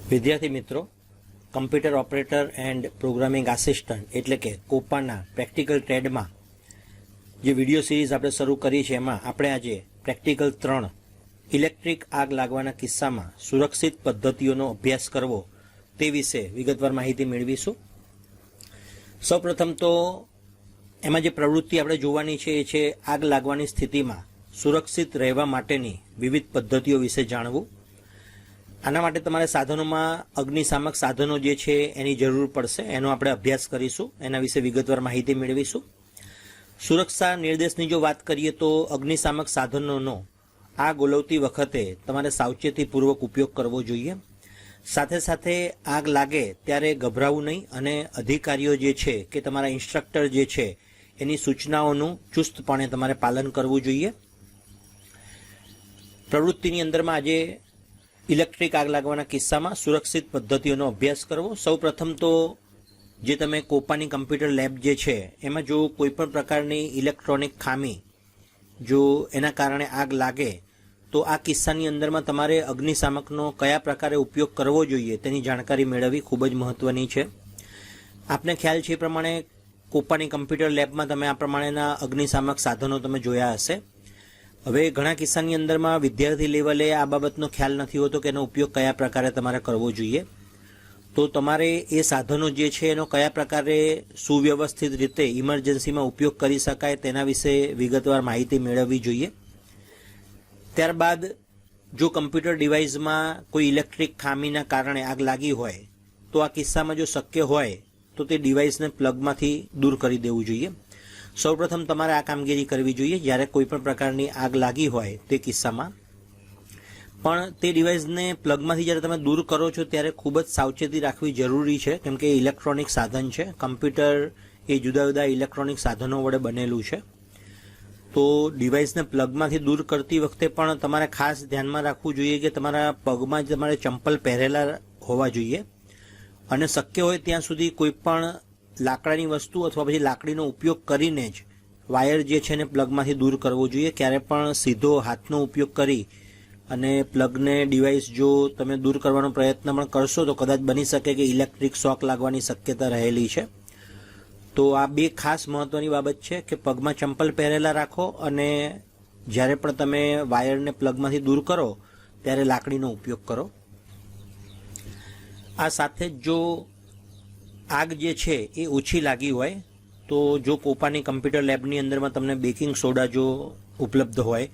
વિદ્યાર્થી મિત્રો, computer operator and programming assistant એટલે કે કોપાના પ્રેક્ટિકલ ટ્રેડમાં જે વિડીયો સિરીઝ આપણે શરૂ કરી છે એમાં આપણે આજે પ્રેક્ટિકલ 3 ઇલેક્ટ્રિક આગ લાગવાના કિસ્સામાં સુરક્ષિત પદ્ધતિઓનો અભ્યાસ કરવો તે વિશે વિગતવાર માહિતી મેળવીશું. સૌપ્રથમ તો એમાં જે પ્રવૃત્તિ આપણે જોવાની છે એ છે આગ લાગવાની સ્થિતિમાં સુરક્ષિત રહેવા માટેની વિવિધ પદ્ધતિઓ વિશે જાણવું. આના માટે તમારે સાધનોમાં અગ્નિશામક સાધનો જે છે એની જરૂર પડશે, એનો આપણે અભ્યાસ કરીશું, એના વિશે વિગતવાર માહિતી મેળવીશું. સુરક્ષા નિર્દેશની જો વાત કરીએ તો અગ્નિશામક સાધનોનો આગ ઓલવતી વખતે તમારે સાવચેતીપૂર્વક ઉપયોગ કરવો જોઈએ. સાથે સાથે આગ લાગે ત્યારે ગભરાવું નહીં અને અધિકારીઓ જે છે કે તમારા ઇન્સ્ટ્રક્ટર જે છે એની સૂચનાઓનું ચુસ્તપણે તમારે પાલન કરવું જોઈએ. પ્રવૃત્તિની અંદરમાં આજે ઇલેક્ટ્રિક આગ લાગવાના કિસ્સામાં સુરક્ષિત પદ્ધતિઓનો અભ્યાસ કરવો. સૌપ્રથમ તો જે તમે કોપાની કમ્પ્યુટર લેબ જે છે એમાં જો કોઈપણ પ્રકારની ઇલેક્ટ્રોનિક ખામી જો એના કારણે આગ લાગે તો આ કિસ્સાની અંદરમાં તમારે અગ્નિશામકનો કયા પ્રકારે ઉપયોગ કરવો જોઈએ તેની જાણકારી મેળવવી ખૂબ જ મહત્ત્વની છે. આપને ખ્યાલ છે એ પ્રમાણે કોપાની કમ્પ્યુટર લેબમાં તમે આ પ્રમાણેના અગ્નિશામક સાધનો તમે જોયા હશે. હવે ઘણા કિસ્સાની અંદરમાં વિદ્યાર્થી લેવલે આ બાબતનો ખ્યાલ નથી હોતો કે એનો ઉપયોગ કયા પ્રકારે તમારે કરવો જોઈએ. તો તમારે એ સાધનો જે છે એનો કયા પ્રકારે સુવ્યવસ્થિત રીતે ઇમરજન્સીમાં ઉપયોગ કરી શકાય તેના વિશે વિગતવાર માહિતી મેળવવી જોઈએ. ત્યારબાદ જો કમ્પ્યુટર ડિવાઇસમાં કોઈ ઇલેક્ટ્રિક ખામીના કારણે આગ લાગી હોય તો આ કિસ્સામાં જો શક્ય હોય તો તે ડિવાઇસને પ્લગમાંથી દૂર કરી દેવું જોઈએ. સૌપ્રથમ તમારે આ કામગીરી કરવી જોઈએ જ્યારે કોઈપણ પ્રકારની આગ લાગી હોય તે કિસ્સામાં. પણ તે ડિવાઇસને પ્લગમાંથી જ્યારે તમે દૂર કરો છો ત્યારે ખૂબ જ સાવચેતી રાખવી જરૂરી છે, કેમ કે એ ઇલેક્ટ્રોનિક સાધન છે. કમ્પ્યુટર એ જુદા જુદા ઇલેક્ટ્રોનિક સાધનો વડે બનેલું છે. તો ડિવાઇસને પ્લગમાંથી દૂર કરતી વખતે પણ તમારે ખાસ ધ્યાનમાં રાખવું જોઈએ કે તમારા પગમાં જ તમારે ચંપલ પહેરેલા હોવા જોઈએ અને શક્ય હોય ત્યાં સુધી કોઈ પણ લાકડાની વસ્તુ અથવા પછી લાકડીનો ઉપયોગ કરીને જ વાયર જે છે એને પ્લગમાંથી દૂર કરવો જોઈએ. ક્યારે પણ સીધો હાથનો ઉપયોગ કરી અને પ્લગને ડિવાઇસ જો તમે દૂર કરવાનો પ્રયત્ન પણ કરશો તો કદાચ બની શકે કે ઇલેક્ટ્રિક શોક લાગવાની શક્યતા રહેલી છે. તો આ બે ખાસ મહત્વની બાબત છે કે પગમાં ચંપલ પહેરેલા રાખો અને જ્યારે પણ તમે વાયરને પ્લગમાંથી દૂર કરો ત્યારે લાકડીનો ઉપયોગ કરો. આ સાથે જ જો આગ જે છે એ ઓછી લાગી હોય તો જો કોપાની કમ્પ્યુટર લેબની અંદરમાં તમને બેકિંગ સોડા જો ઉપલબ્ધ હોય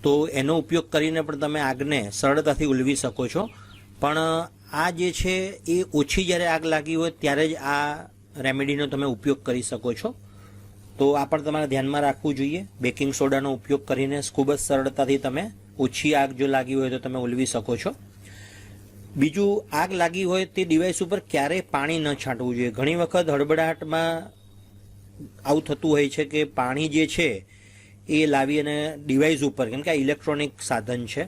તો એનો ઉપયોગ કરીને પણ તમે આગને સરળતાથી ઉલવી શકો છો. પણ આ જે છે એ ઓછી જ્યારે આગ લાગી હોય ત્યારે જ આ રેમેડીનો તમે ઉપયોગ કરી શકો છો. તો આ પણ તમારે ધ્યાનમાં રાખવું જોઈએ. બેકિંગ સોડાનો ઉપયોગ કરીને ખૂબ જ સરળતાથી તમે ઓછી આગ જો લાગી હોય તો તમે ઉલવી શકો છો. બીજું, આગ લાગી હોય તે ડિવાઇસ ઉપર ક્યારેય પાણી ન છાંટવું જોઈએ. ઘણી વખત હડબડાહટમાં આવું થતું હોય છે કે પાણી જે છે એ લાવી અને ડિવાઇસ ઉપર, કેમ કે આ ઇલેક્ટ્રોનિક સાધન છે,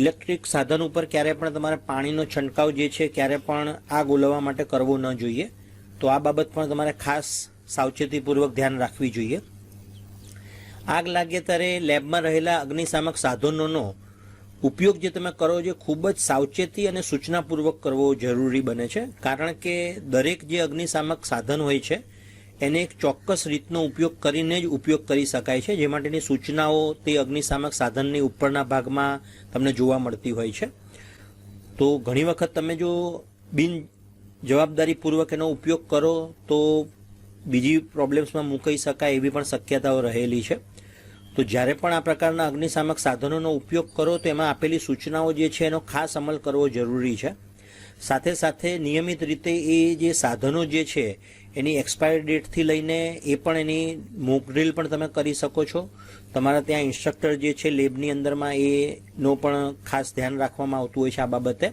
ઇલેક્ટ્રિક સાધન ઉપર ક્યારે પણ તમારે પાણીનો છંટકાવ જે છે ક્યારે પણ આગ ઓલવવા માટે કરવો ન જોઈએ. તો આ બાબત પણ તમારે ખાસ સાવચેતીપૂર્વક ધ્યાન રાખવી જોઈએ. આગ લાગે ત્યારે લેબમાં રહેલા અગ્નિશામક સાધનોનો ઉપયોગ જે તમે કરો છો ખૂબ જ સાવચેતી અને સૂચનાપૂર્વક કરવો જરૂરી બને છે, કારણ કે દરેક જે અગ્નિશામક સાધન હોય છે એને એક ચોક્કસ રીતનો ઉપયોગ કરીને જ ઉપયોગ કરી શકાય છે, જે માટેની સૂચનાઓ તે અગ્નિશામક સાધનની ઉપરના ભાગમાં તમને જોવા મળતી હોય છે. તો ઘણી વખત તમે જો બિન જવાબદારીપૂર્વક એનો ઉપયોગ કરો તો બીજી પ્રોબ્લેમ્સમાં મૂકાઈ શકાય એવી પણ શક્યતાઓ રહેલી છે. તો જ્યારે પણ આ પ્રકારના અગ્નિશામક સાધનોનો ઉપયોગ કરો તો એમાં આપેલી સૂચનાઓ જે છે એનો ખાસ અમલ કરવો જરૂરી છે. સાથે સાથે નિયમિત રીતે એ જે સાધનો જે છે એની એક્સપાયર ડેટથી લઈને એ પણ એની મોક ડ્રીલ પણ તમે કરી શકો છો. તમારા ત્યાં ઇન્સ્ટ્રક્ટર જે છે લેબની અંદરમાં એનો પણ ખાસ ધ્યાન રાખવામાં આવતું હોય છે આ બાબતે.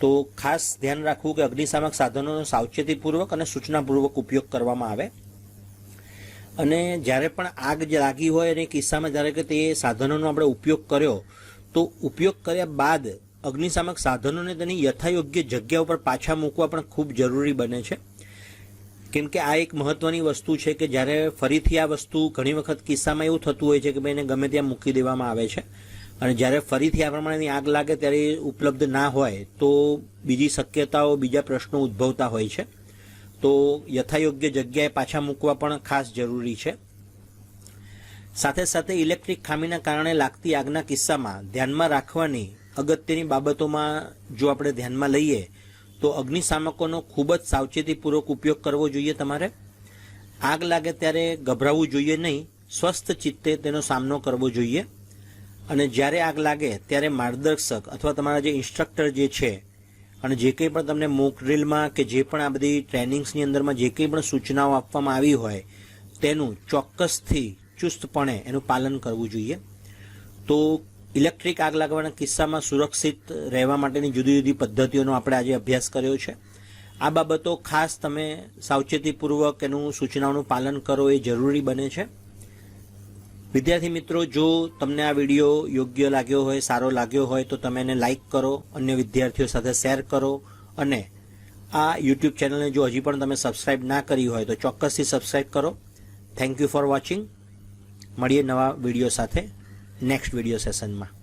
તો ખાસ ધ્યાન રાખવું કે અગ્નિશામક સાધનોનો સાવચેતીપૂર્વક અને સૂચનાપૂર્વક ઉપયોગ કરવામાં આવે. અને જ્યારે પણ આગ લાગી હોય અને કિસ્સામાં જ્યારે કે તે સાધનોનો આપણે ઉપયોગ કર્યો તો ઉપયોગ કર્યા બાદ અગ્નિશામક સાધનોને તેની યથાયોગ્ય જગ્યા ઉપર પાછા મૂકવા પણ ખૂબ જરૂરી બને છે, કેમ કે આ એક મહત્વની વસ્તુ છે કે જ્યારે ફરીથી આ વસ્તુ ઘણી વખત કિસ્સામાં એવું થતું હોય છે કે ભાઈ એને ગમે ત્યાં મૂકી દેવામાં આવે છે, અને જ્યારે ફરીથી આ પ્રમાણેની આગ લાગે ત્યારે એ ઉપલબ્ધ ના હોય તો બીજી શક્યતાઓ, બીજા પ્રશ્નો ઉદ્ભવતા હોય છે. તો યથાયોગ્ય જગ્યાએ પાછા મૂકવા પણ ખાસ જરૂરી છે. સાથે સાથે ઇલેક્ટ્રિક ખામીના કારણે લાગતી આગના કિસ્સામાં ધ્યાનમાં રાખવાની અગત્યની બાબતોમાં જો આપણે ધ્યાનમાં લઈએ તો અગ્નિશામકોનો ખૂબ જ સાવચેતીપૂર્વક ઉપયોગ કરવો જોઈએ. તમારે આગ લાગે ત્યારે ગભરાવવું જોઈએ નહીં, સ્વસ્થ ચિત્તે તેનો સામનો કરવો જોઈએ. અને જ્યારે આગ લાગે ત્યારે માર્ગદર્શક અથવા તમારા જે ઇન્સ્ટ્રક્ટર જે છે અને જે કંઈ પણ તમને મોક ડ્રીલમાં કે જે પણ આ બધી ટ્રેનિંગ્સની અંદરમાં જે કંઈ પણ સૂચનાઓ આપવામાં આવી હોય તેનું ચોક્કસથી ચુસ્તપણે એનું પાલન કરવું જોઈએ. તો ઇલેક્ટ્રિક આગ લાગવાના કિસ્સામાં સુરક્ષિત રહેવા માટેની જુદી જુદી પદ્ધતિઓનો આપણે આજે અભ્યાસ કર્યો છે. આ બાબતો ખાસ તમે સાવચેતીપૂર્વક એનું સૂચનાઓનું પાલન કરો એ જરૂરી બને છે. વિદ્યાર્થી મિત્રો, જો તમને આ વિડીયો યોગ્ય લાગ્યો હોય, સારો લાગ્યો હોય તો તમે એને લાઇક કરો, અન્ય વિદ્યાર્થીઓ સાથે શેર કરો અને આ યુટ્યુબ ચેનલને જો હજી પણ તમે સબસ્ક્રાઇબ ના કરી હોય તો ચોક્કસથી સબસ્ક્રાઇબ કરો. Thank you for watching. મળીએ નવા વિડીયો સાથે નેક્સ્ટ વિડીયો સેશનમાં.